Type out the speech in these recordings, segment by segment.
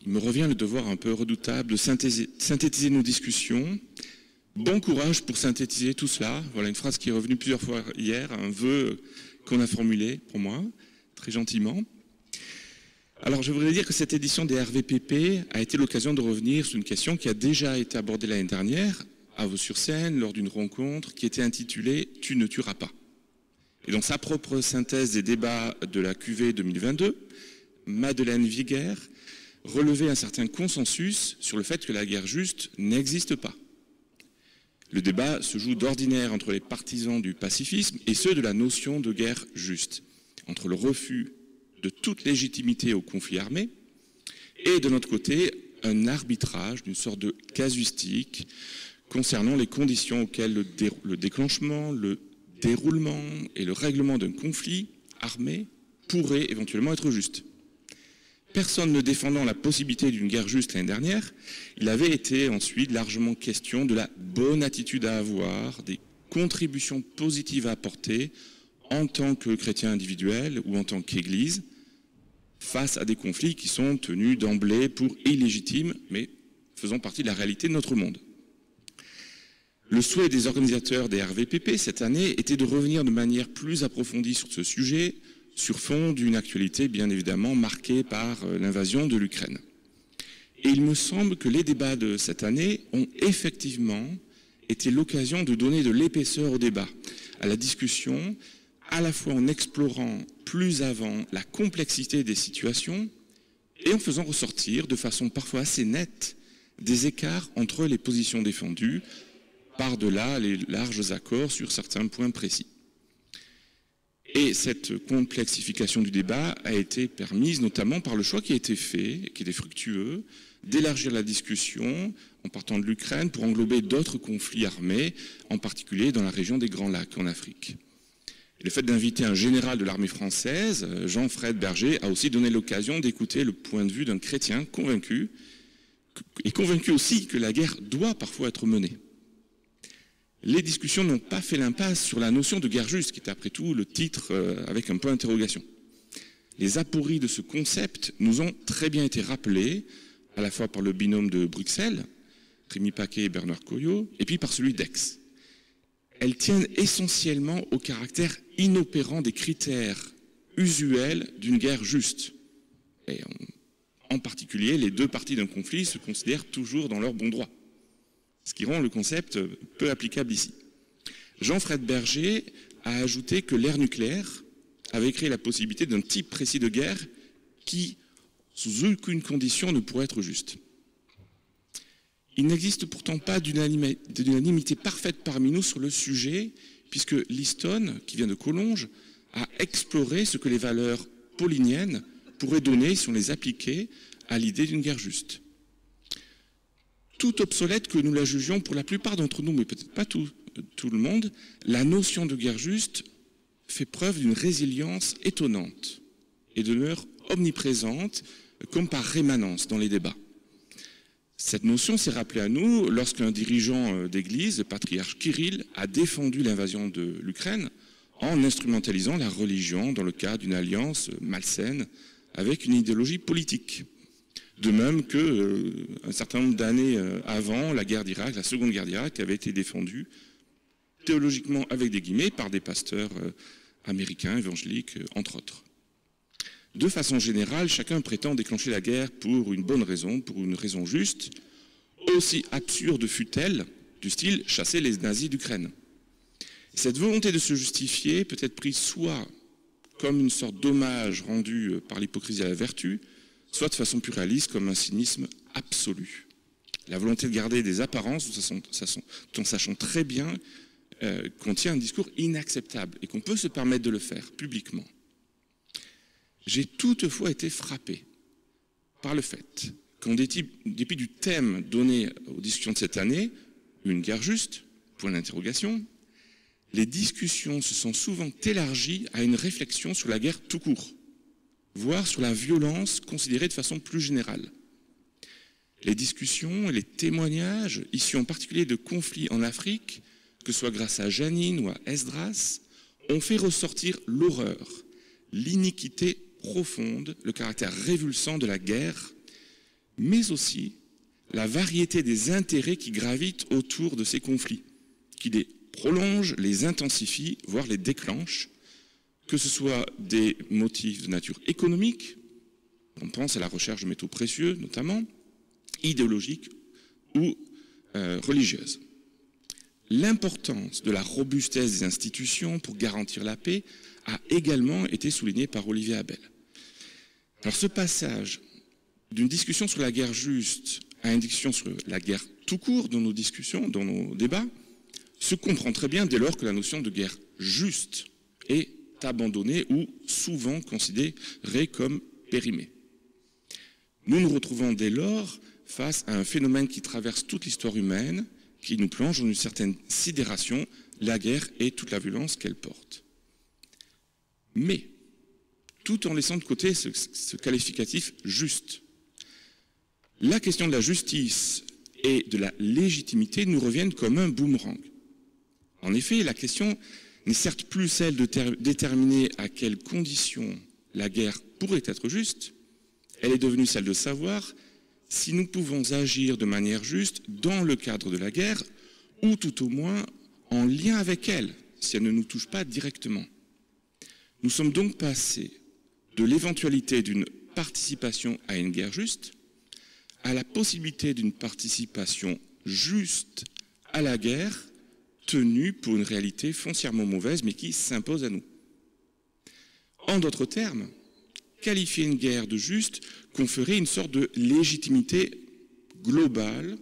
il me revient le devoir un peu redoutable de synthétiser nos discussions. Bon courage pour synthétiser tout cela. Voilà une phrase qui est revenue plusieurs fois hier, un vœu qu'on a formulé pour moi, très gentiment. Alors je voudrais dire que cette édition des RVPP a été l'occasion de revenir sur une question qui a déjà été abordée l'année dernière à Vaux-sur-Seine lors d'une rencontre qui était intitulée « Tu ne tueras pas ». Et dans sa propre synthèse des débats de la QV 2022, Madeleine Viguer relevait un certain consensus sur le fait que la guerre juste n'existe pas. Le débat se joue d'ordinaire entre les partisans du pacifisme et ceux de la notion de guerre juste, entre le refus de toute légitimité au conflit armé et de notre côté un arbitrage d'une sorte de casuistique concernant les conditions auxquelles le déclenchement, le déroulement et le règlement d'un conflit armé pourraient éventuellement être justes. Personne ne défendant la possibilité d'une guerre juste l'année dernière, il avait été ensuite largement question de la bonne attitude à avoir, des contributions positives à apporter en tant que chrétien individuel ou en tant qu'Église face à des conflits qui sont tenus d'emblée pour illégitimes, mais faisant partie de la réalité de notre monde. Le souhait des organisateurs des RVPP cette année était de revenir de manière plus approfondie sur ce sujet, sur fond d'une actualité bien évidemment marquée par l'invasion de l'Ukraine. Et il me semble que les débats de cette année ont effectivement été l'occasion de donner de l'épaisseur au débat, à la discussion, à la fois en explorant plus avant la complexité des situations et en faisant ressortir de façon parfois assez nette des écarts entre les positions défendues, par-delà les larges accords sur certains points précis. Et cette complexification du débat a été permise notamment par le choix qui a été fait, qui était fructueux, d'élargir la discussion en partant de l'Ukraine pour englober d'autres conflits armés, en particulier dans la région des Grands Lacs en Afrique. Et le fait d'inviter un général de l'armée française, Jean-Fred Berger, a aussi donné l'occasion d'écouter le point de vue d'un chrétien convaincu, et convaincu aussi que la guerre doit parfois être menée. Les discussions n'ont pas fait l'impasse sur la notion de guerre juste, qui est après tout le titre avec un point d'interrogation. Les apories de ce concept nous ont très bien été rappelées, à la fois par le binôme de Bruxelles, Rémi Paquet et Bernard Coyot, et puis par celui d'Aix. Elles tiennent essentiellement au caractère inopérant des critères usuels d'une guerre juste. Et en particulier, les deux parties d'un conflit se considèrent toujours dans leur bon droit, ce qui rend le concept peu applicable ici. Jean-Fred Berger a ajouté que l'ère nucléaire avait créé la possibilité d'un type précis de guerre qui, sous aucune condition, ne pourrait être juste. Il n'existe pourtant pas d'unanimité parfaite parmi nous sur le sujet, puisque Liston, qui vient de Collonges, a exploré ce que les valeurs pauliniennes pourraient donner si on les appliquait à l'idée d'une guerre juste. Tout obsolète que nous la jugions pour la plupart d'entre nous, mais peut-être pas tout le monde, la notion de guerre juste fait preuve d'une résilience étonnante et demeure omniprésente comme par rémanence dans les débats. Cette notion s'est rappelée à nous lorsqu'un dirigeant d'église, le patriarche Kirill, a défendu l'invasion de l'Ukraine en instrumentalisant la religion dans le cadre d'une alliance malsaine avec une idéologie politique. De même qu'un certain nombre d'années avant la guerre d'Irak, la seconde guerre d'Irak, avait été défendue théologiquement avec des guillemets par des pasteurs américains, évangéliques, entre autres. De façon générale, chacun prétend déclencher la guerre pour une bonne raison, pour une raison juste, aussi absurde fût-elle, du style « chasser les nazis d'Ukraine ». Cette volonté de se justifier peut être prise soit comme une sorte d'hommage rendu par l'hypocrisie à la vertu, soit de façon plus réaliste comme un cynisme absolu. La volonté de garder des apparences tout en sachant très bien qu'on tient un discours inacceptable et qu'on peut se permettre de le faire publiquement. J'ai toutefois été frappé par le fait qu'en dépit du thème donné aux discussions de cette année, une guerre juste, point d'interrogation, les discussions se sont souvent élargies à une réflexion sur la guerre tout court, voire sur la violence considérée de façon plus générale. Les discussions et les témoignages, issus en particulier de conflits en Afrique, que ce soit grâce à Janine ou à Esdras, ont fait ressortir l'horreur, l'iniquité profonde, le caractère révulsant de la guerre, mais aussi la variété des intérêts qui gravitent autour de ces conflits, qui les prolongent, les intensifient, voire les déclenchent, que ce soit des motifs de nature économique, on pense à la recherche de métaux précieux notamment, idéologique ou religieuse. L'importance de la robustesse des institutions pour garantir la paix a également été soulignée par Olivier Abel. Alors ce passage d'une discussion sur la guerre juste à une discussion sur la guerre tout court dans nos discussions, dans nos débats, se comprend très bien dès lors que la notion de guerre juste est abandonnée ou souvent considérée comme périmée. Nous nous retrouvons dès lors face à un phénomène qui traverse toute l'histoire humaine, qui nous plonge dans une certaine sidération, la guerre et toute la violence qu'elle porte. Mais, tout en laissant de côté ce qualificatif juste, la question de la justice et de la légitimité nous reviennent comme un boomerang. En effet, la question n'est certes plus celle de déterminer à quelles conditions la guerre pourrait être juste, elle est devenue celle de savoir si nous pouvons agir de manière juste dans le cadre de la guerre, ou tout au moins en lien avec elle, si elle ne nous touche pas directement. Nous sommes donc passés de l'éventualité d'une participation à une guerre juste à la possibilité d'une participation juste à la guerre tenue pour une réalité foncièrement mauvaise mais qui s'impose à nous. En d'autres termes, qualifier une guerre de juste conférait une sorte de légitimité globale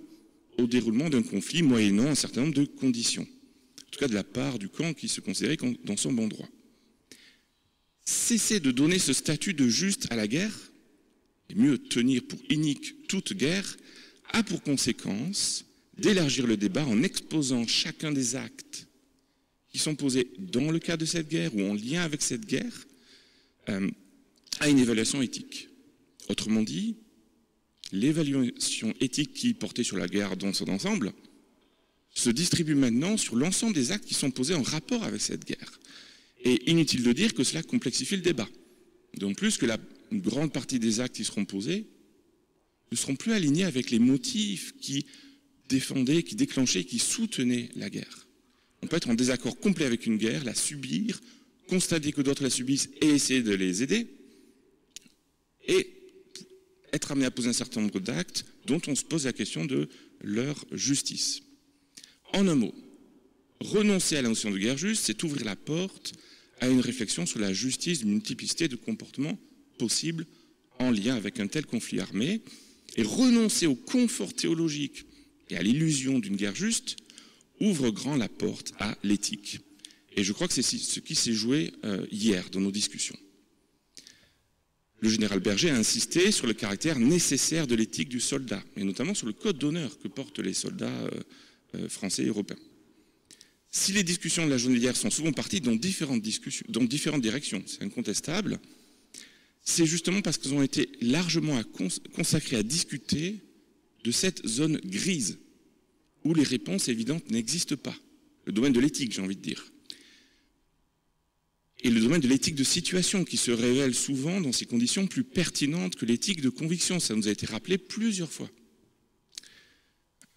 au déroulement d'un conflit moyennant un certain nombre de conditions, en tout cas de la part du camp qui se considérait dans son bon droit. Cesser de donner ce statut de juste à la guerre, et mieux tenir pour inique toute guerre, a pour conséquence d'élargir le débat en exposant chacun des actes qui sont posés dans le cadre de cette guerre ou en lien avec cette guerre à une évaluation éthique. Autrement dit, l'évaluation éthique qui portait sur la guerre dans son ensemble se distribue maintenant sur l'ensemble des actes qui sont posés en rapport avec cette guerre. Et inutile de dire que cela complexifie le débat. D'autant plus que une grande partie des actes qui seront posés ne seront plus alignés avec les motifs qui défendaient, qui déclenchaient, qui soutenaient la guerre. On peut être en désaccord complet avec une guerre, la subir, constater que d'autres la subissent et essayer de les aider, et être amené à poser un certain nombre d'actes dont on se pose la question de leur justice. En un mot, renoncer à la notion de guerre juste, c'est ouvrir la porte à une réflexion sur la justice d'une multiplicité de comportements possibles en lien avec un tel conflit armé, et renoncer au confort théologique et à l'illusion d'une guerre juste ouvre grand la porte à l'éthique. Et je crois que c'est ce qui s'est joué hier dans nos discussions. Le général Berger a insisté sur le caractère nécessaire de l'éthique du soldat, et notamment sur le code d'honneur que portent les soldats français et européens. Si les discussions de la journée d'hier sont souvent parties dans différentes directions, c'est incontestable, c'est justement parce qu'elles ont été largement consacrées à discuter de cette zone grise, où les réponses évidentes n'existent pas. Le domaine de l'éthique, j'ai envie de dire. Et le domaine de l'éthique de situation, qui se révèle souvent dans ces conditions plus pertinentes que l'éthique de conviction. Ça nous a été rappelé plusieurs fois.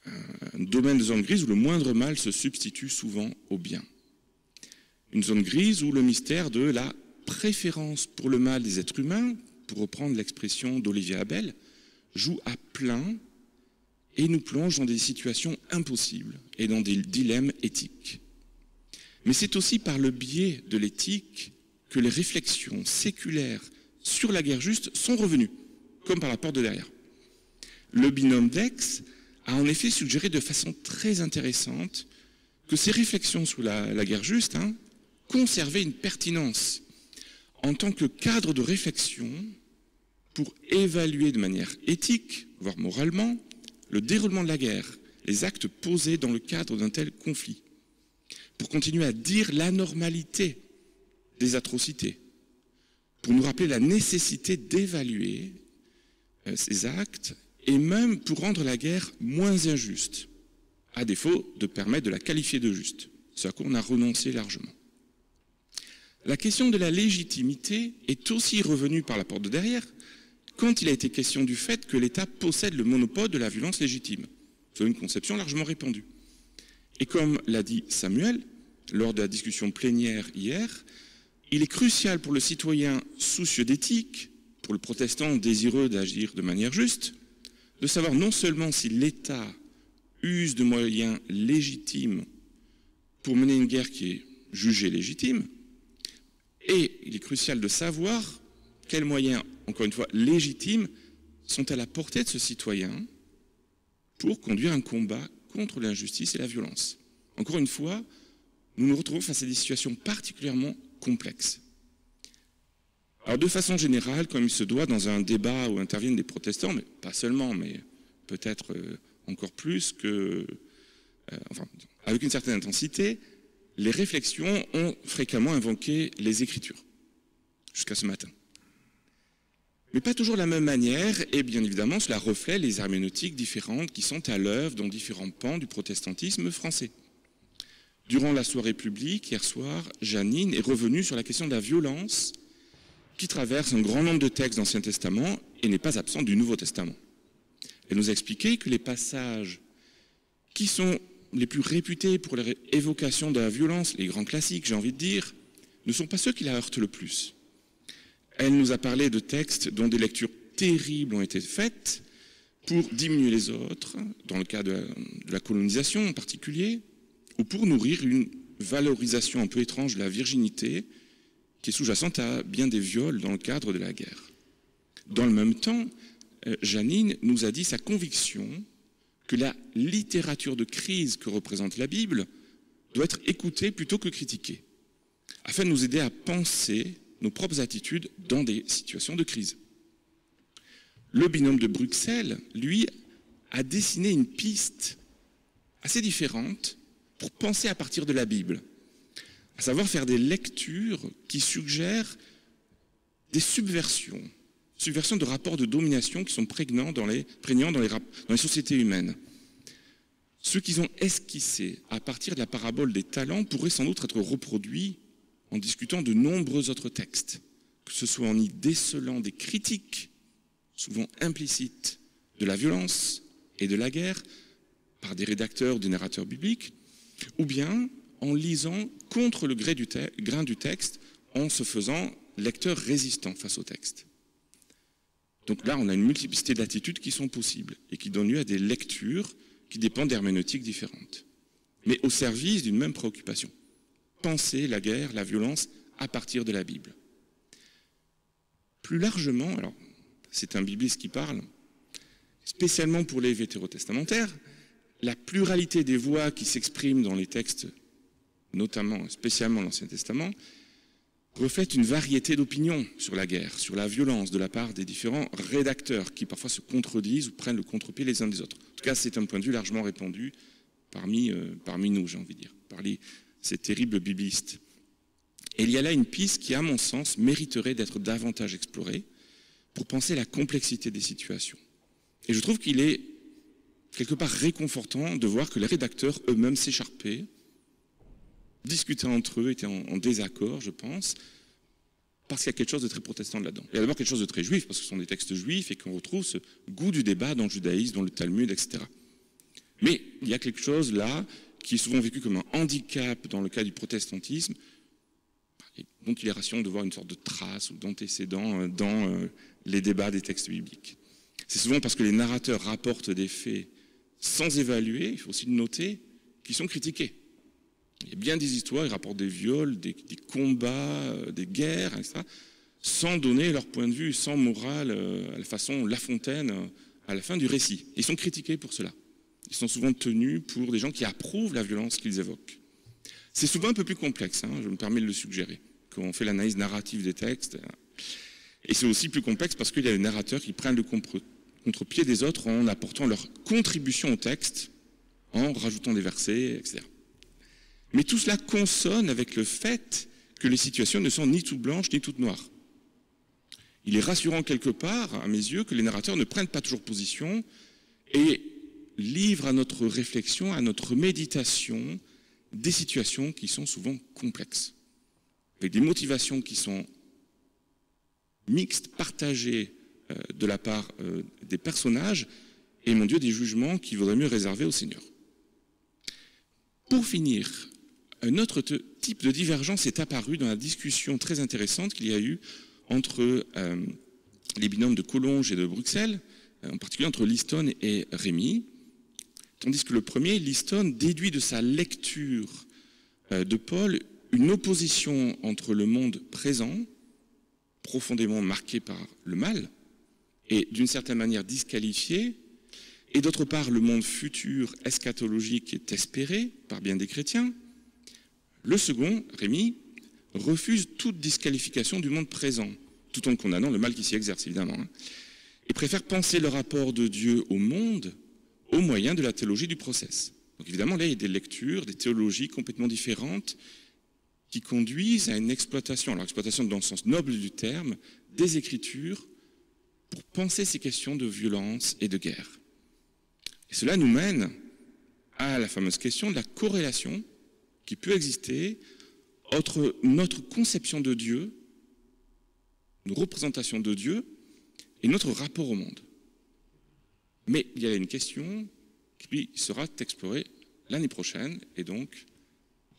Un domaine de zone grise où le moindre mal se substitue souvent au bien. Une zone grise où le mystère de la préférence pour le mal des êtres humains, pour reprendre l'expression d'Olivier Abel, joue à plein et nous plonge dans des situations impossibles et dans des dilemmes éthiques. Mais c'est aussi par le biais de l'éthique que les réflexions séculaires sur la guerre juste sont revenues, comme par la porte de derrière. Le binôme d'Aix a en effet suggéré de façon très intéressante que ces réflexions sur la guerre juste conservaient une pertinence en tant que cadre de réflexion pour évaluer de manière éthique, voire moralement, le déroulement de la guerre, les actes posés dans le cadre d'un tel conflit, pour continuer à dire l'anormalité des atrocités, pour nous rappeler la nécessité d'évaluer ces actes et même pour rendre la guerre moins injuste, à défaut de permettre de la qualifier de juste, ce à quoi on a renoncé largement. La question de la légitimité est aussi revenue par la porte de derrière quand il a été question du fait que l'État possède le monopole de la violence légitime. C'est une conception largement répandue. Et comme l'a dit Samuel, lors de la discussion plénière hier, il est crucial pour le citoyen soucieux d'éthique, pour le protestant désireux d'agir de manière juste, de savoir non seulement si l'État use de moyens légitimes pour mener une guerre qui est jugée légitime, et il est crucial de savoir quels moyens, encore une fois, légitimes sont à la portée de ce citoyen pour conduire un combat contre l'injustice et la violence. Encore une fois, nous nous retrouvons face à des situations particulièrement complexes. Alors de façon générale, comme il se doit dans un débat où interviennent des protestants, mais pas seulement, mais peut-être encore plus que, avec une certaine intensité, les réflexions ont fréquemment invoqué les Écritures, jusqu'à ce matin. Mais pas toujours de la même manière, et bien évidemment, cela reflète les herméneutiques différentes qui sont à l'œuvre dans différents pans du protestantisme français. Durant la soirée publique, hier soir, Janine est revenue sur la question de la violence qui traverse un grand nombre de textes d'Ancien Testament et n'est pas absente du Nouveau Testament. Elle nous a expliqué que les passages qui sont les plus réputés pour leur évocation de la violence, les grands classiques, j'ai envie de dire, ne sont pas ceux qui la heurtent le plus. Elle nous a parlé de textes dont des lectures terribles ont été faites pour diminuer les autres, dans le cas de la colonisation en particulier, ou pour nourrir une valorisation un peu étrange de la virginité qui est sous-jacente à bien des viols dans le cadre de la guerre. Dans le même temps, Janine nous a dit sa conviction que la littérature de crise que représente la Bible doit être écoutée plutôt que critiquée, afin de nous aider à penser nos propres attitudes dans des situations de crise. Le binôme de Bruxelles, lui, a dessiné une piste assez différente pour penser à partir de la Bible, à savoir faire des lectures qui suggèrent des subversions de rapports de domination qui sont prégnants dans les sociétés humaines. Ce qu'ils ont esquissé à partir de la parabole des talents pourrait sans doute être reproduit en discutant de nombreux autres textes, que ce soit en y décelant des critiques, souvent implicites, de la violence et de la guerre, par des rédacteurs ou des narrateurs bibliques, ou bien en lisant contre le grain du texte, en se faisant lecteur résistant face au texte. Donc là, on a une multiplicité d'attitudes qui sont possibles et qui donnent lieu à des lectures qui dépendent d'herméneutiques différentes, mais au service d'une même préoccupation. Penser la guerre, la violence à partir de la Bible. Plus largement, alors c'est un bibliste qui parle, spécialement pour les vétérotestamentaires, la pluralité des voix qui s'expriment dans les textes, notamment, spécialement l'Ancien Testament, reflète une variété d'opinions sur la guerre, sur la violence de la part des différents rédacteurs qui parfois se contredisent ou prennent le contre-pied les uns des autres. En tout cas, c'est un point de vue largement répandu parmi nous, j'ai envie de dire, parmi ces terribles biblistes. Et il y a là une piste qui, à mon sens, mériterait d'être davantage explorée pour penser la complexité des situations. Et je trouve qu'il est quelque part réconfortant de voir que les rédacteurs eux-mêmes s'écharpaient, discutaient entre eux, étaient en désaccord, je pense, parce qu'il y a quelque chose de très protestant là-dedans. Il y a d'abord quelque chose de très juif, parce que ce sont des textes juifs et qu'on retrouve ce goût du débat dans le judaïsme, dans le Talmud, etc. Mais il y a quelque chose là qui est souvent vécu comme un handicap dans le cas du protestantisme, et donc il est rassurant de voir une sorte de trace ou d'antécédent dans les débats des textes bibliques. C'est souvent parce que les narrateurs rapportent des faits sans évaluer, il faut aussi le noter, qui sont critiqués. Il y a bien des histoires, ils rapportent des viols, des combats, des guerres, etc., sans donner leur point de vue, sans morale, à la façon La Fontaine, à la fin du récit. Ils sont critiqués pour cela. Ils sont souvent tenus pour des gens qui approuvent la violence qu'ils évoquent. C'est souvent un peu plus complexe, je me permets de le suggérer, quand on fait l'analyse narrative des textes. Et c'est aussi plus complexe parce qu'il y a des narrateurs qui prennent le contre-pied des autres en apportant leur contribution au texte, en rajoutant des versets, etc. Mais tout cela consonne avec le fait que les situations ne sont ni toutes blanches ni toutes noires. Il est rassurant quelque part, à mes yeux, que les narrateurs ne prennent pas toujours position et livrent à notre réflexion, à notre méditation, des situations qui sont souvent complexes, avec des motivations qui sont mixtes, partagées de la part des personnages et, mon Dieu, des jugements qu'il vaudrait mieux réserver au Seigneur. Pour finir, un autre type de divergence est apparu dans la discussion très intéressante qu'il y a eu entre les binômes de Collonges et de Bruxelles, en particulier entre Liston et Rémy, tandis que le premier, Liston, déduit de sa lecture de Paul une opposition entre le monde présent, profondément marqué par le mal, et d'une certaine manière disqualifié, et d'autre part le monde futur eschatologique qui est espéré par bien des chrétiens. Le second, Rémy, refuse toute disqualification du monde présent, tout en condamnant le mal qui s'y exerce, évidemment, et préfère penser le rapport de Dieu au monde au moyen de la théologie du process. Donc évidemment, là, il y a des lectures, des théologies complètement différentes qui conduisent à une exploitation, alors exploitation dans le sens noble du terme, des Écritures pour penser ces questions de violence et de guerre. Et cela nous mène à la fameuse question de la corrélation qui peut exister entre notre conception de Dieu, nos représentations de Dieu et notre rapport au monde. Mais il y a une question qui sera explorée l'année prochaine, et donc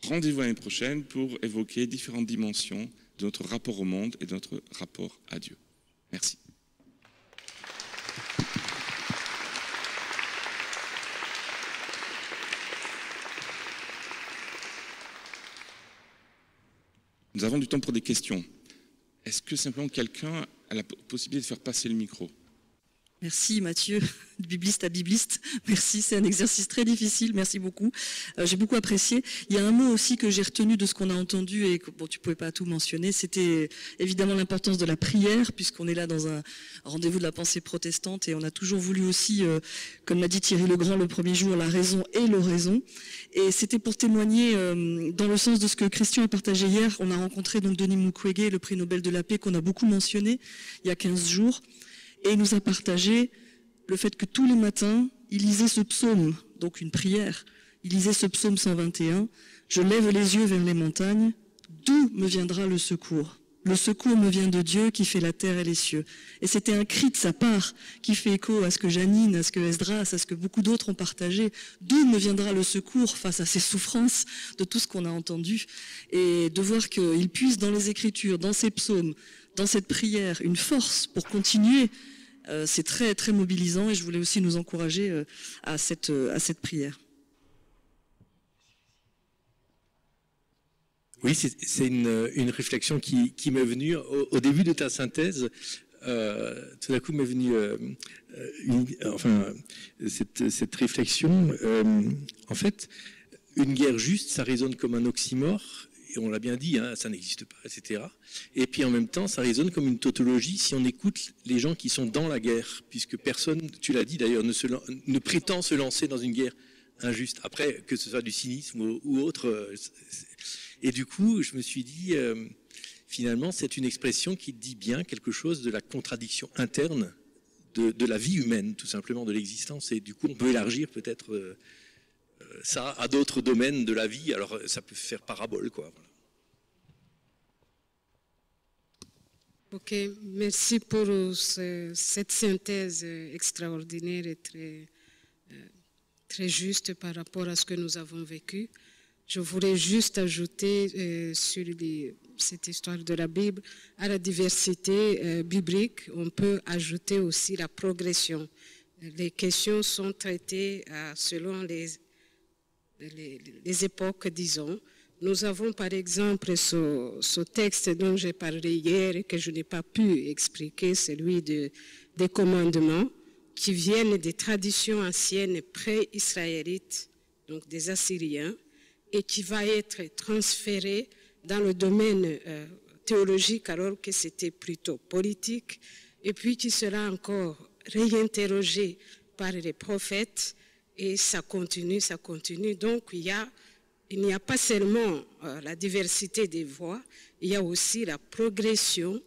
rendez-vous l'année prochaine pour évoquer différentes dimensions de notre rapport au monde et de notre rapport à Dieu. Merci. Nous avons du temps pour des questions. Est-ce que simplement quelqu'un a la possibilité de faire passer le micro ? Merci Mathieu, de bibliste à bibliste. Merci, c'est un exercice très difficile, merci beaucoup. J'ai beaucoup apprécié. Il y a un mot aussi que j'ai retenu de ce qu'on a entendu et que bon, tu ne pouvais pas tout mentionner, c'était évidemment l'importance de la prière, puisqu'on est là dans un rendez-vous de la pensée protestante et on a toujours voulu aussi, comme l'a dit Thierry Legrand le premier jour, la raison et l'oraison. Et c'était pour témoigner dans le sens de ce que Christian a partagé hier. On a rencontré donc Denis Mukwege, le prix Nobel de la paix qu'on a beaucoup mentionné il y a 15 jours. Et il nous a partagé le fait que tous les matins, il lisait ce psaume, donc une prière. Il lisait ce psaume 121. « Je lève les yeux vers les montagnes, d'où me viendra le secours ? Le secours me vient de Dieu qui fait la terre et les cieux. » Et c'était un cri de sa part qui fait écho à ce que Janine, à ce que Esdras, à ce que beaucoup d'autres ont partagé. D'où me viendra le secours face à ces souffrances de tout ce qu'on a entendu ? Et de voir qu'il puise dans les Écritures, dans ces psaumes, dans cette prière, une force pour continuer, c'est très, très mobilisant et je voulais aussi nous encourager à cette prière. Oui, c'est une réflexion qui m'est venue au début de ta synthèse. Tout d'un coup m'est venue cette réflexion. En fait, une guerre juste, ça résonne comme un oxymore. Et on l'a bien dit, hein, ça n'existe pas, etc. Et puis en même temps, ça résonne comme une tautologie si on écoute les gens qui sont dans la guerre, puisque personne, tu l'as dit d'ailleurs, ne prétend se lancer dans une guerre injuste. Après, que ce soit du cynisme ou autre. Et du coup, je me suis dit, finalement, c'est une expression qui dit bien quelque chose de la contradiction interne de la vie humaine, tout simplement, de l'existence. Et du coup, on peut élargir peut-être ça à d'autres domaines de la vie. Alors, ça peut faire parabole, quoi. Voilà. Ok, merci pour cette synthèse extraordinaire et très juste par rapport à ce que nous avons vécu. Je voulais juste ajouter sur cette histoire de la Bible, à la diversité biblique, on peut ajouter aussi la progression. Les questions sont traitées selon les époques, disons. Nous avons par exemple ce texte dont j'ai parlé hier et que je n'ai pas pu expliquer, celui des commandements qui viennent des traditions anciennes pré-israélites, donc des Assyriens, et qui va être transféré dans le domaine théologique alors que c'était plutôt politique, et puis qui sera encore réinterrogé par les prophètes, et ça continue. Donc il n'y a pas seulement la diversité des voix, il y a aussi la progression,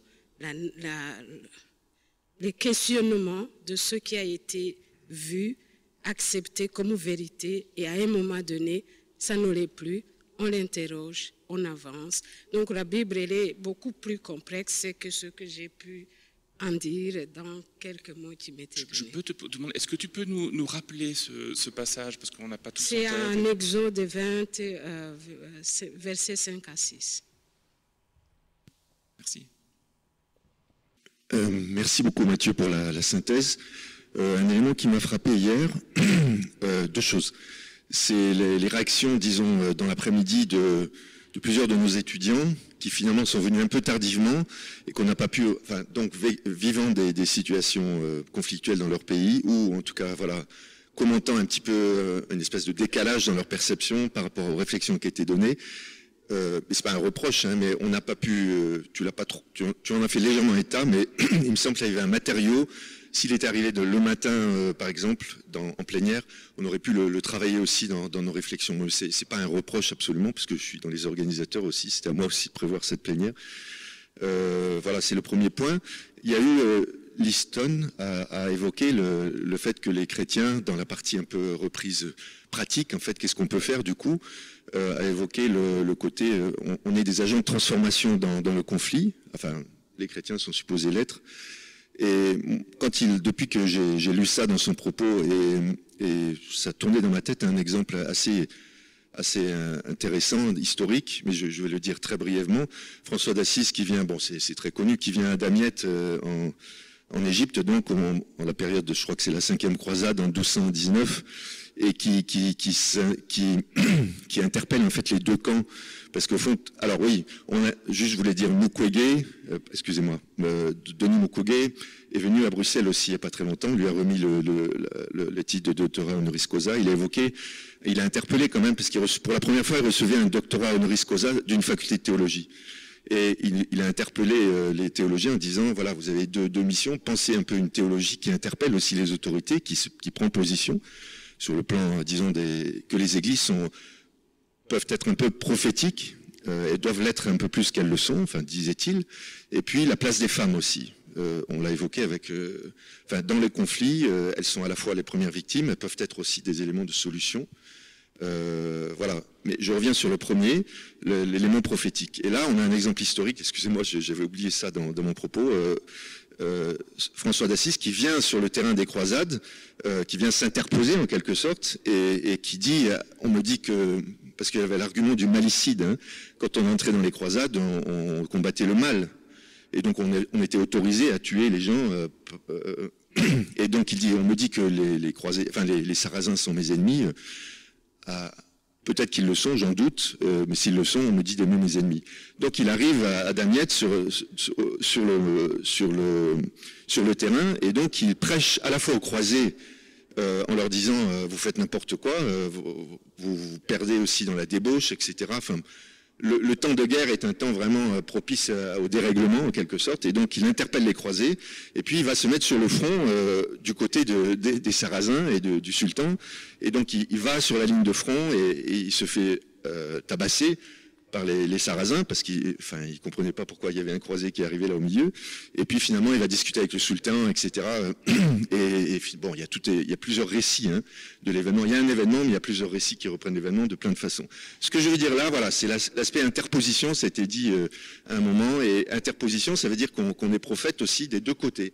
les questionnements de ce qui a été vu, accepté comme vérité, et à un moment donné, ça ne l'est plus, on l'interroge, on avance. Donc la Bible, elle est beaucoup plus complexe que ce que j'ai pu en dire dans quelques mots qui m'étaient donnés. Je peux te demander, est-ce que tu peux nous rappeler ce passage, parce qu'on n'a pas tout. C'est en Exode 20, versets 5 à 6. Merci. Merci beaucoup Mathieu pour la synthèse. Un élément qui m'a frappé hier, deux choses. C'est les réactions, disons, dans l'après-midi de plusieurs de nos étudiants qui finalement sont venus un peu tardivement et qu'on n'a pas pu, enfin, donc vivant des situations conflictuelles dans leur pays, ou en tout cas, voilà, commentant un petit peu une espèce de décalage dans leur perception par rapport aux réflexions qui étaient données. C'est pas un reproche, hein, mais on n'a pas pu, tu en as fait légèrement état, mais il me semble qu'il y avait un matériau. S'il était arrivé le matin, par exemple, en plénière, on aurait pu le travailler aussi dans nos réflexions. C'est pas un reproche absolument, parce que je suis dans les organisateurs aussi, c'était à moi aussi de prévoir cette plénière. Voilà, c'est le premier point. Il y a eu, Liston a évoqué le fait que les chrétiens, dans la partie un peu reprise pratique, en fait, qu'est-ce qu'on peut faire du coup, a évoqué le côté, on est des agents de transformation dans le conflit, enfin, les chrétiens sont supposés l'être. Et depuis que j'ai lu ça dans son propos, et ça tournait dans ma tête un exemple assez intéressant, historique, mais je vais le dire très brièvement. François d'Assise qui vient, bon c'est très connu, qui vient à Damiette en Égypte, donc en la période de, je crois que c'est la 5e croisade en 1219, et qui interpelle en fait les deux camps, parce qu'au fond, alors oui, je voulais dire Mukwege, excusez-moi, Denis Mukwege est venu à Bruxelles aussi il n'y a pas très longtemps, on lui a remis le titre de doctorat honoris causa, il a interpellé quand même, parce qu'il pour la première fois il recevait un doctorat honoris causa d'une faculté de théologie. Et il a interpellé les théologiens en disant, voilà, vous avez deux missions, pensez un peu une théologie qui interpelle aussi les autorités, qui prend position sur le plan, disons, que les églises peuvent être un peu prophétiques, et doivent l'être un peu plus qu'elles le sont, enfin, disait-il. Et puis la place des femmes aussi. On l'a évoqué dans les conflits, elles sont à la fois les premières victimes, elles peuvent être aussi des éléments de solution. Voilà. Mais je reviens sur le premier, l'élément prophétique. Et là, on a un exemple historique, excusez-moi, j'avais oublié ça dans mon propos, François d'Assise qui vient sur le terrain des croisades, qui vient s'interposer en quelque sorte, et qui dit, on me dit que, parce qu'il y avait l'argument du malicide, hein, quand on entrait dans les croisades, on combattait le mal, et donc on était autorisé à tuer les gens, et donc il dit, on me dit que les Sarrasins sont mes ennemis, peut-être qu'ils le sont, j'en doute, mais s'ils le sont, on me dit d'aimer mes ennemis. Donc il arrive à Damiette sur le terrain, et donc il prêche à la fois aux croisés en leur disant vous faites n'importe quoi, vous perdez aussi dans la débauche, etc. Enfin, le temps de guerre est un temps vraiment propice au dérèglement en quelque sorte, et donc il interpelle les croisés, et puis il va se mettre sur le front du côté des Sarrasins et du sultan, et donc il va sur la ligne de front et il se fait tabasser par les Sarrasins, parce qu'il ne comprenait pas pourquoi il y avait un croisé qui arrivait là au milieu, et puis finalement il va discuter avec le sultan, etc. Et bon, il y a plusieurs récits de l'événement. Il y a un événement, mais il y a plusieurs récits qui reprennent l'événement de plein de façons. Ce que je veux dire là, voilà, c'est l'aspect interposition, ça a été dit à un moment, et interposition, ça veut dire qu'on est prophète aussi des deux côtés.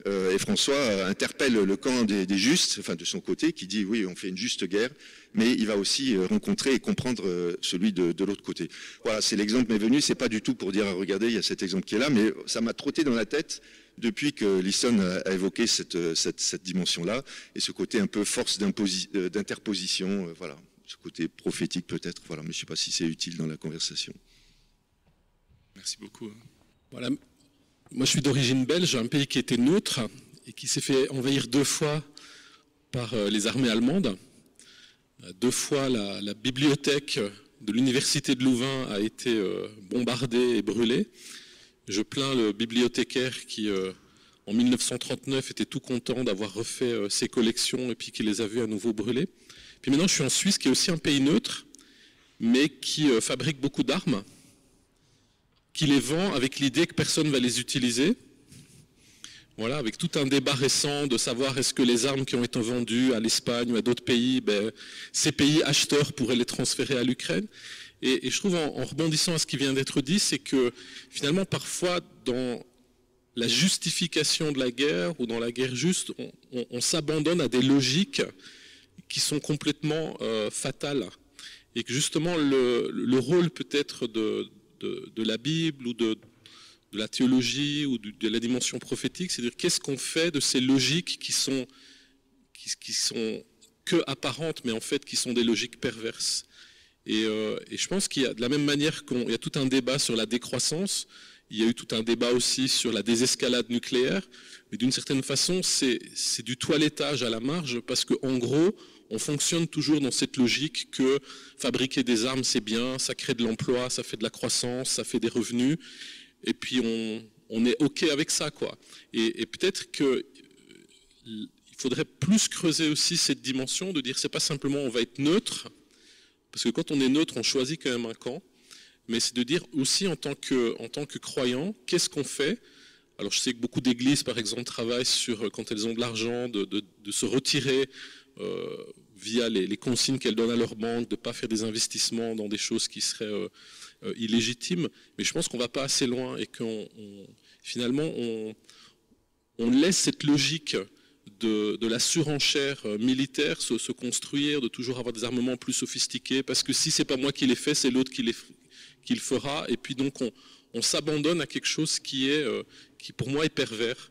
Et François interpelle le camp des justes, enfin de son côté, qui dit oui, on fait une juste guerre, mais il va aussi rencontrer et comprendre celui de l'autre côté. Voilà, c'est l'exemple m'est venu, c'est pas du tout pour dire regardez, il y a cet exemple qui est là, mais ça m'a trotté dans la tête depuis que Liston a évoqué cette dimension-là, et ce côté un peu force d'interposition, voilà, ce côté prophétique peut-être, voilà, mais je sais pas si c'est utile dans la conversation. Merci beaucoup. Voilà. Moi, je suis d'origine belge, un pays qui était neutre et qui s'est fait envahir 2 fois par les armées allemandes. 2 fois, la bibliothèque de l'université de Louvain a été bombardée et brûlée. Je plains le bibliothécaire qui, en 1939, était tout content d'avoir refait ses collections et puis qui les a vues à nouveau brûlées. Puis maintenant, je suis en Suisse, qui est aussi un pays neutre, mais qui fabrique beaucoup d'armes, qui les vend avec l'idée que personne ne va les utiliser. Voilà, avec tout un débat récent de savoir est-ce que les armes qui ont été vendues à l'Espagne ou à d'autres pays, ces pays acheteurs pourraient les transférer à l'Ukraine. Et je trouve, en rebondissant à ce qui vient d'être dit, c'est que finalement, parfois, dans la justification de la guerre ou dans la guerre juste, on s'abandonne à des logiques qui sont complètement fatales. Et que justement, le rôle peut-être de la Bible ou de la théologie ou de la dimension prophétique, c'est-à-dire qu'est-ce qu'on fait de ces logiques qui sont que apparentes, mais en fait qui sont des logiques perverses. Et je pense qu'il y a, de la même manière qu'il y a tout un débat sur la décroissance, il y a eu tout un débat aussi sur la désescalade nucléaire, mais d'une certaine façon, c'est du toilettage à la marge, parce qu'en gros, on fonctionne toujours dans cette logique que fabriquer des armes, c'est bien, ça crée de l'emploi, ça fait de la croissance, ça fait des revenus, et puis on est OK avec ça, quoi. Et peut-être qu'il faudrait plus creuser aussi cette dimension, de dire c'est pas simplement on va être neutre, parce que quand on est neutre, on choisit quand même un camp, mais c'est de dire aussi en tant que croyant, qu'est-ce qu'on fait? Alors je sais que beaucoup d'églises, par exemple, travaillent sur, quand elles ont de l'argent, de se retirer via les consignes qu'elles donnent à leur banque, de ne pas faire des investissements dans des choses qui seraient illégitimes. Mais je pense qu'on ne va pas assez loin et finalement on laisse cette logique de la surenchère militaire se construire, de toujours avoir des armements plus sophistiqués, parce que si c'est pas moi qui les fais, c'est l'autre qui le fera, et puis donc on s'abandonne à quelque chose qui pour moi est pervers,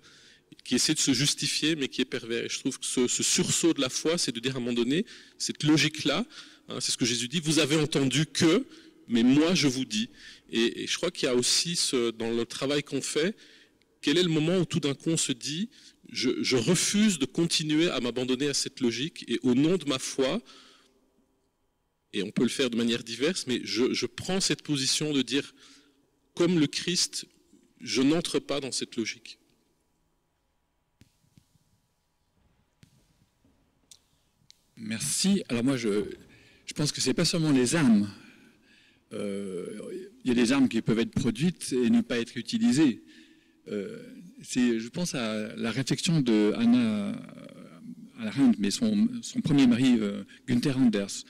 qui essaie de se justifier, mais qui est pervers. Et je trouve que ce sursaut de la foi, c'est de dire à un moment donné, cette logique-là, hein, c'est ce que Jésus dit, vous avez entendu que, mais moi je vous dis. Et je crois qu'il y a aussi dans le travail qu'on fait, quel est le moment où tout d'un coup on se dit, je refuse de continuer à m'abandonner à cette logique, et au nom de ma foi, et on peut le faire de manière diverse, mais je prends cette position de dire, comme le Christ, je n'entre pas dans cette logique. Merci. Alors moi, je pense que ce n'est pas seulement les armes. Il y a des armes qui peuvent être produites et ne pas être utilisées. Je pense à la réflexion de Hannah Arendt, mais son premier mari, Günther Anders,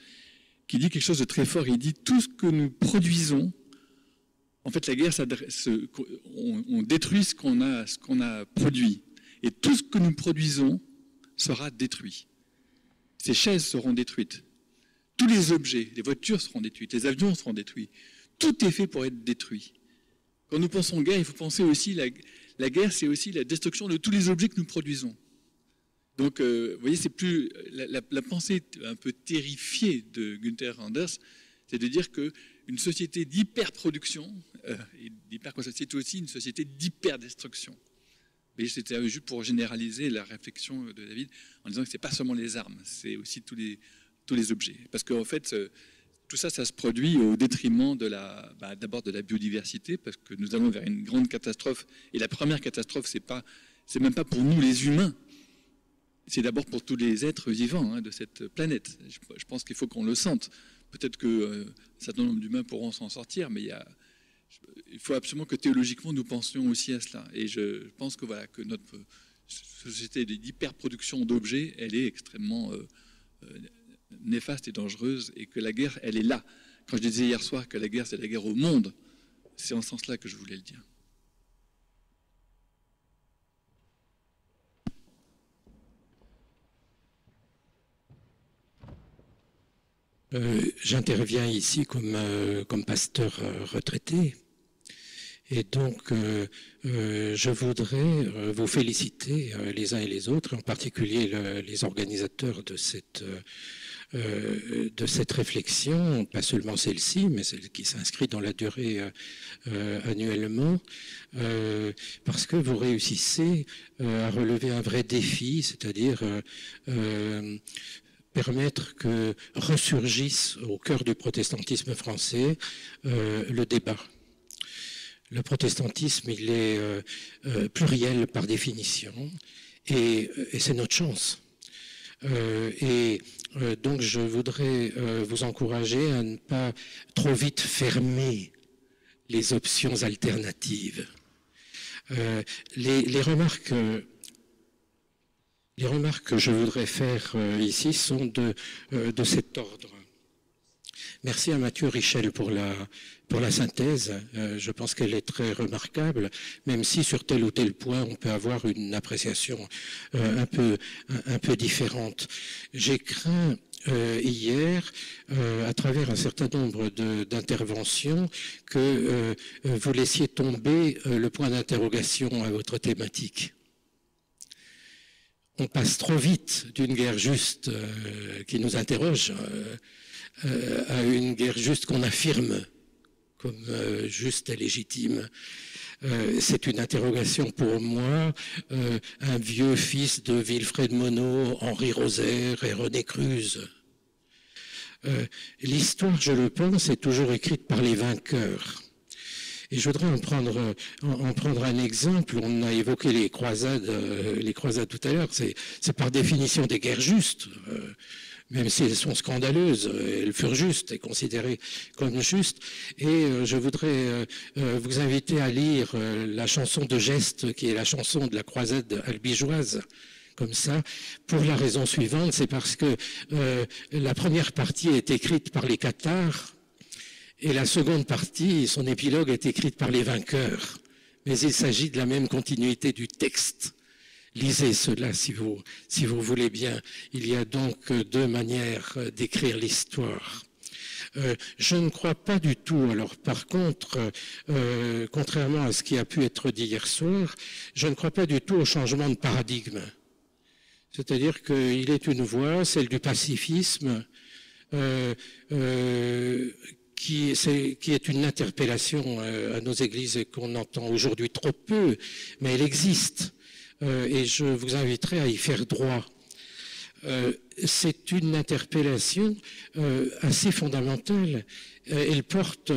qui dit quelque chose de très fort. Il dit tout ce que nous produisons, en fait, la guerre, on détruit ce qu'on a produit, et tout ce que nous produisons sera détruit. Ces chaises seront détruites, tous les objets, les voitures seront détruites, les avions seront détruits. Tout est fait pour être détruit. Quand nous pensons guerre, il faut penser aussi la guerre, c'est aussi la destruction de tous les objets que nous produisons. Donc, vous voyez, c'est plus la pensée un peu terrifiée de Günther Anders, c'est de dire qu'une société d'hyperproduction, c'est aussi une société d'hyperdestruction. Mais c'était juste pour généraliser la réflexion de David, en disant que ce n'est pas seulement les armes, c'est aussi tous les objets. Parce qu'en fait, tout ça, ça se produit au détriment d'abord de la biodiversité, parce que nous allons vers une grande catastrophe. Et la première catastrophe, c'est même pas pour nous les humains, c'est d'abord pour tous les êtres vivants de cette planète. Je pense qu'il faut qu'on le sente. Peut-être que un certain nombre d'humains pourront s'en sortir, mais il faut absolument que théologiquement nous pensions aussi à cela. Et je pense que notre société d'hyperproduction d'objets, elle est extrêmement néfaste et dangereuse, et que la guerre, elle est là. Quand je disais hier soir que la guerre, c'est la guerre au monde, c'est en ce sens-là que je voulais le dire. J'interviens ici comme pasteur retraité. Et donc, je voudrais vous féliciter les uns et les autres, en particulier les organisateurs de cette réflexion, pas seulement celle-ci, mais celle qui s'inscrit dans la durée annuellement, parce que vous réussissez à relever un vrai défi, c'est-à-dire permettre que ressurgisse au cœur du protestantisme français le débat. Le protestantisme, il est pluriel par définition, et c'est notre chance. Donc je voudrais vous encourager à ne pas trop vite fermer les options alternatives. Les remarques que je voudrais faire ici sont de cet ordre. Merci à Mathieu Richel pour la synthèse. Je pense qu'elle est très remarquable, même si sur tel ou tel point on peut avoir une appréciation un peu différente. J'ai craint hier, à travers un certain nombre d'interventions, que vous laissiez tomber le point d'interrogation à votre thématique. On passe trop vite d'une guerre juste qui nous interroge à une guerre juste qu'on affirme comme juste et légitime. C'est une interrogation pour moi, un vieux fils de Wilfred Monod, Henri Rosaire et René Cruz. L'histoire, je le pense, est toujours écrite par les vainqueurs. Et je voudrais en prendre un exemple. On a évoqué les croisades tout à l'heure. C'est par définition des guerres justes. Même si elles sont scandaleuses, elles furent justes et considérées comme justes. Et je voudrais vous inviter à lire la chanson de geste, qui est la chanson de la croisade albigeoise, comme ça, pour la raison suivante, c'est parce que la première partie est écrite par les Cathares, et la seconde partie, son épilogue, est écrite par les vainqueurs. Mais il s'agit de la même continuité du texte. Lisez cela si vous voulez bien. Il y a donc deux manières d'écrire l'histoire. Je ne crois pas du tout, alors par contre, contrairement à ce qui a pu être dit hier soir, je ne crois pas du tout au changement de paradigme. C'est-à-dire qu'il est une voie, celle du pacifisme, qui est une interpellation à nos églises et qu'on entend aujourd'hui trop peu, mais elle existe. Et je vous inviterai à y faire droit. C'est une interpellation assez fondamentale. Elle porte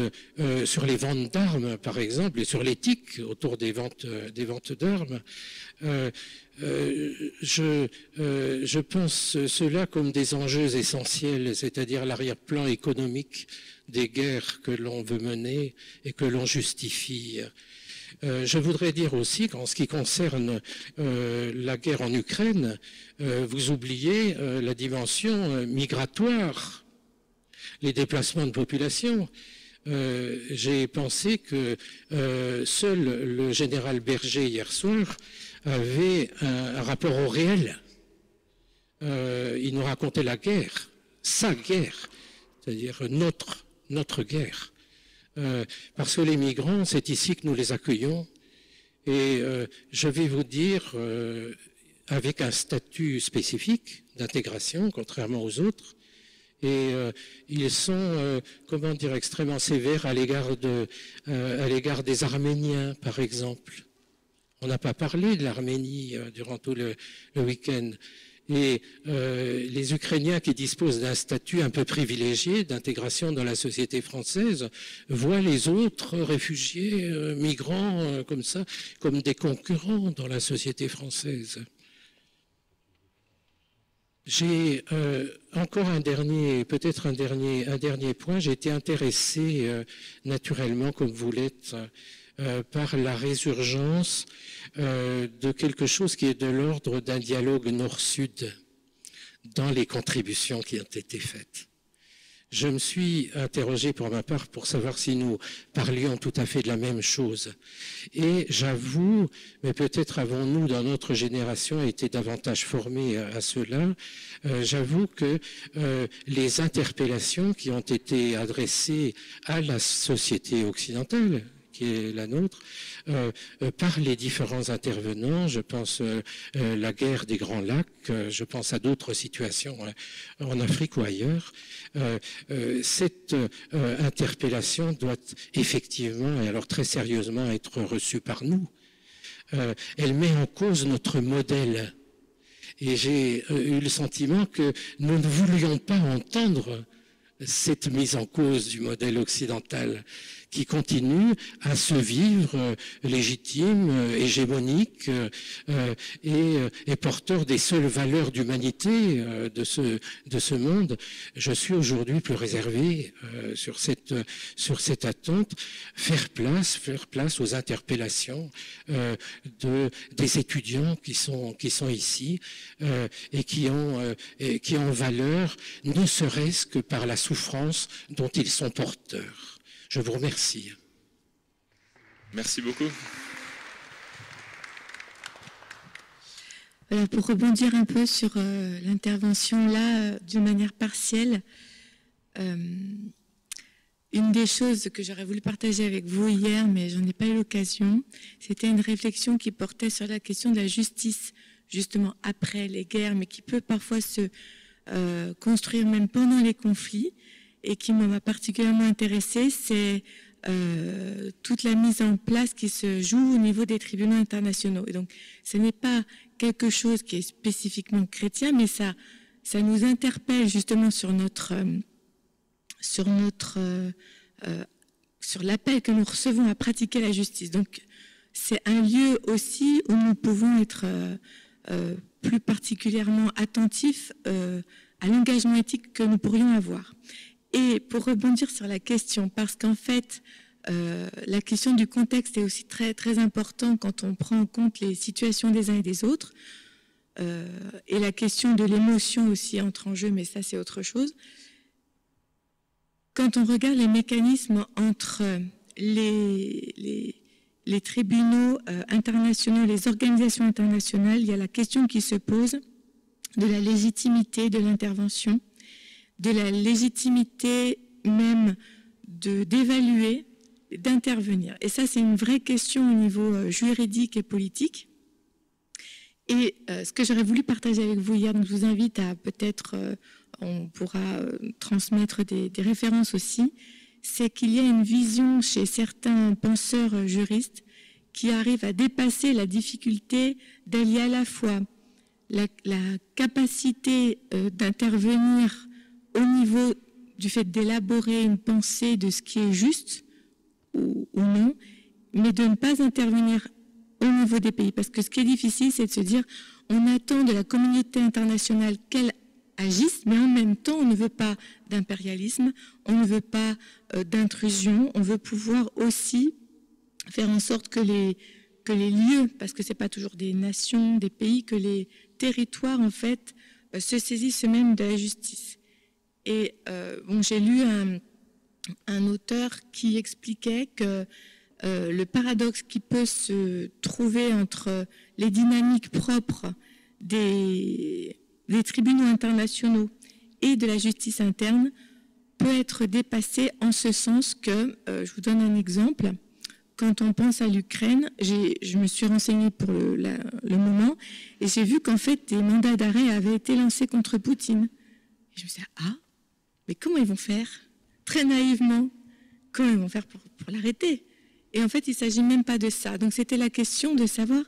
sur les ventes d'armes, par exemple, et sur l'éthique autour des ventes d'armes. Je pense cela comme des enjeux essentiels, c'est-à-dire l'arrière-plan économique des guerres que l'on veut mener et que l'on justifie. Je voudrais dire aussi qu'en ce qui concerne la guerre en Ukraine, vous oubliez la dimension migratoire, les déplacements de population. J'ai pensé que seul le général Berger hier soir avait un rapport au réel. Il nous racontait la guerre, sa guerre, c'est-à-dire notre guerre. Parce que les migrants, c'est ici que nous les accueillons. Et je vais vous dire, avec un statut spécifique d'intégration, contrairement aux autres, et ils sont, comment dire, extrêmement sévères à l'égard des Arméniens, par exemple. On n'a pas parlé de l'Arménie durant tout le week-end. Et les Ukrainiens qui disposent d'un statut un peu privilégié d'intégration dans la société française voient les autres réfugiés, migrants, comme ça, comme des concurrents dans la société française. J'ai encore peut-être un dernier point. J'ai été intéressé naturellement, comme vous l'êtes, par la résurgence de quelque chose qui est de l'ordre d'un dialogue nord-sud dans les contributions qui ont été faites. Je me suis interrogé pour ma part pour savoir si nous parlions tout à fait de la même chose. Et j'avoue, mais peut-être avons-nous dans notre génération été davantage formés à cela, j'avoue que les interpellations qui ont été adressées à la société occidentale, qui est la nôtre, par les différents intervenants. Je pense la guerre des Grands Lacs, je pense à d'autres situations en Afrique ou ailleurs. Cette interpellation doit effectivement, et alors très sérieusement, être reçue par nous. Elle met en cause notre modèle. Et j'ai eu le sentiment que nous ne voulions pas entendre cette mise en cause du modèle occidental, qui continue à se vivre légitime, hégémonique et porteur des seules valeurs d'humanité de ce monde. Je suis aujourd'hui plus réservé sur cette attente, faire place aux interpellations des étudiants qui sont ici et qui ont valeur, ne serait-ce que par la souffrance dont ils sont porteurs. Je vous remercie. Merci beaucoup. Alors pour rebondir un peu sur l'intervention là, d'une manière partielle, une des choses que j'aurais voulu partager avec vous hier, mais j'en ai pas eu l'occasion, c'était une réflexion qui portait sur la question de la justice, justement après les guerres, mais qui peut parfois se construire même pendant les conflits, et qui m'a particulièrement intéressée, c'est toute la mise en place qui se joue au niveau des tribunaux internationaux. Et donc, ce n'est pas quelque chose qui est spécifiquement chrétien, mais ça nous interpelle justement sur l'appel que nous recevons à pratiquer la justice. Donc, c'est un lieu aussi où nous pouvons être plus particulièrement attentifs à l'engagement éthique que nous pourrions avoir. Et pour rebondir sur la question, parce qu'en fait, la question du contexte est aussi très, très importante quand on prend en compte les situations des uns et des autres, et la question de l'émotion aussi entre en jeu, mais ça c'est autre chose. Quand on regarde les mécanismes entre les tribunaux internationaux, les organisations internationales, il y a la question qui se pose de la légitimité de l'intervention, de la légitimité même d'évaluer, d'intervenir. Et ça, c'est une vraie question au niveau juridique et politique. Et ce que j'aurais voulu partager avec vous hier, donc je vous invite à peut-être, on pourra transmettre des références aussi, c'est qu'il y a une vision chez certains penseurs juristes qui arrivent à dépasser la difficulté d'allier à la fois la capacité d'intervenir au niveau du fait d'élaborer une pensée de ce qui est juste ou non, mais de ne pas intervenir au niveau des pays. Parce que ce qui est difficile, c'est de se dire, on attend de la communauté internationale qu'elle agisse, mais en même temps, on ne veut pas d'impérialisme, on ne veut pas d'intrusion, on veut pouvoir aussi faire en sorte que les lieux, parce que c'est pas toujours des nations, des pays, que les territoires, en fait, se saisissent eux-mêmes de la justice. Et j'ai lu un auteur qui expliquait que le paradoxe qui peut se trouver entre les dynamiques propres des tribunaux internationaux et de la justice interne peut être dépassé en ce sens que, je vous donne un exemple, quand on pense à l'Ukraine, je me suis renseignée pour le moment et j'ai vu qu'en fait des mandats d'arrêt avaient été lancés contre Poutine. Et je me suis dit, ah, mais comment ils vont faire? Très naïvement, comment ils vont faire pour l'arrêter? Et en fait, il ne s'agit même pas de ça. Donc c'était la question de savoir,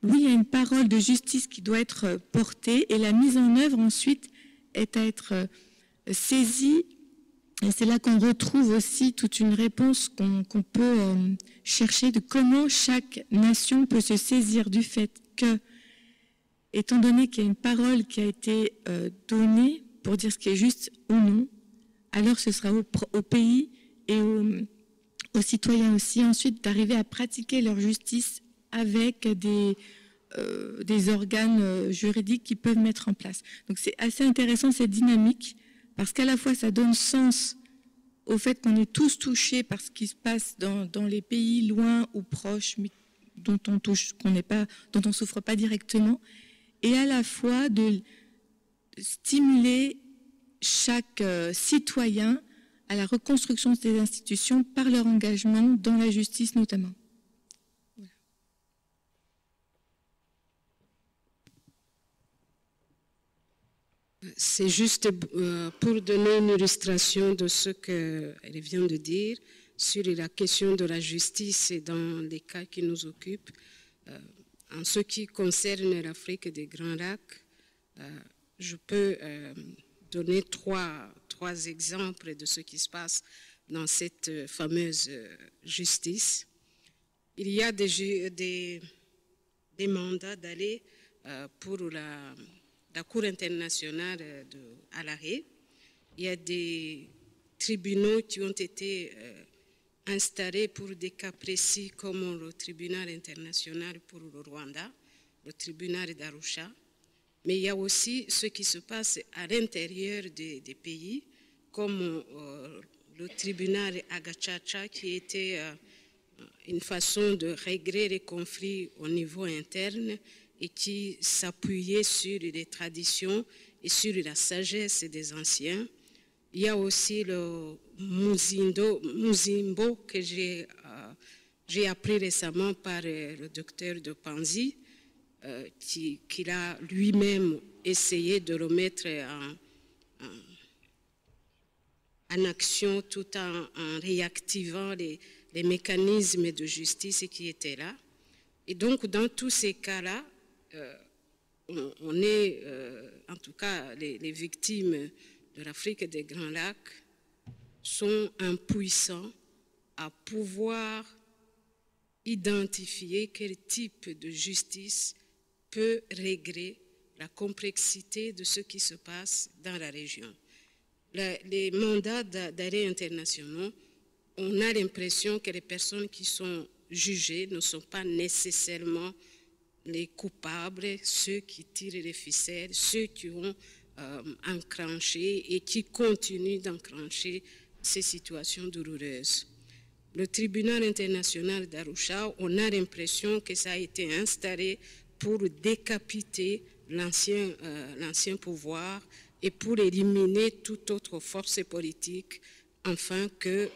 oui, il y a une parole de justice qui doit être portée et la mise en œuvre ensuite est à être saisie. Et c'est là qu'on retrouve aussi toute une réponse qu'on peut chercher de comment chaque nation peut se saisir du fait que, étant donné qu'il y a une parole qui a été donnée pour dire ce qui est juste ou non, alors ce sera au pays et aux citoyens aussi ensuite d'arriver à pratiquer leur justice avec des organes juridiques qui peuvent mettre en place. Donc c'est assez intéressant cette dynamique, parce qu'à la fois ça donne sens au fait qu'on est tous touchés par ce qui se passe dans les pays loin ou proches, mais dont on souffre pas directement, et à la fois de stimuler chaque citoyen à la reconstruction des institutions par leur engagement dans la justice notamment. Voilà. C'est juste pour donner une illustration de ce qu'elle vient de dire sur la question de la justice et dans les cas qui nous occupent. En ce qui concerne l'Afrique des Grands Lacs, je peux donner trois exemples de ce qui se passe dans cette fameuse justice. Il y a des mandats d'aller pour la Cour internationale à l'arrêt. Il y a des tribunaux qui ont été installés pour des cas précis comme le tribunal international pour le Rwanda, le tribunal d'Arusha. Mais il y a aussi ce qui se passe à l'intérieur des pays, comme le tribunal à Gacaca, qui était une façon de régler les conflits au niveau interne et qui s'appuyait sur les traditions et sur la sagesse des anciens. Il y a aussi le Muzimbo que j'ai appris récemment par le docteur de Panzi, qu'il a lui-même essayé de remettre en action tout en réactivant les mécanismes de justice qui étaient là. Et donc, dans tous ces cas-là, on est, en tout cas, les victimes de l'Afrique des Grands Lacs sont impuissants à pouvoir identifier quel type de justice peut régler la complexité de ce qui se passe dans la région. Les mandats d'arrêt internationaux, on a l'impression que les personnes qui sont jugées ne sont pas nécessairement les coupables, ceux qui tirent les ficelles, ceux qui ont enclenché et qui continuent d'enclencher ces situations douloureuses. Le tribunal international d'Arusha, on a l'impression que ça a été installé pour décapiter l'ancien pouvoir et pour éliminer toute autre force politique, afin que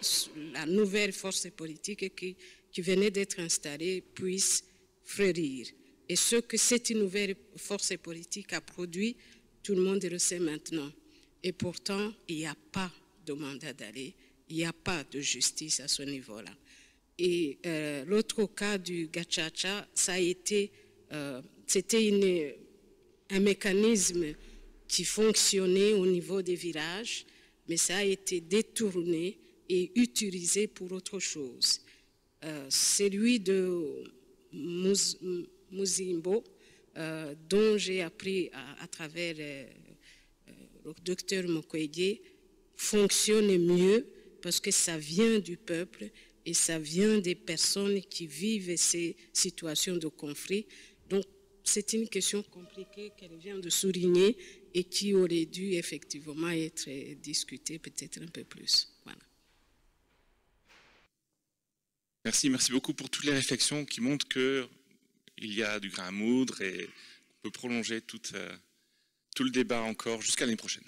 la nouvelle force politique qui venait d'être installée puisse fleurir. Et ce que cette nouvelle force politique a produit, tout le monde le sait maintenant. Et pourtant, il n'y a pas de mandat d'arrêt, il n'y a pas de justice à ce niveau-là. Et l'autre cas du Gacaca, ça a été, c'était un mécanisme qui fonctionnait au niveau des villages, mais ça a été détourné et utilisé pour autre chose. Celui de Muzimbo, dont j'ai appris à travers le docteur Mukwege, fonctionne mieux parce que ça vient du peuple et ça vient des personnes qui vivent ces situations de conflit. Donc, c'est une question compliquée qu'elle vient de souligner et qui aurait dû effectivement être discutée peut-être un peu plus. Voilà. Merci beaucoup pour toutes les réflexions qui montrent qu'il y a du grain à moudre et on peut prolonger tout le débat encore jusqu'à l'année prochaine.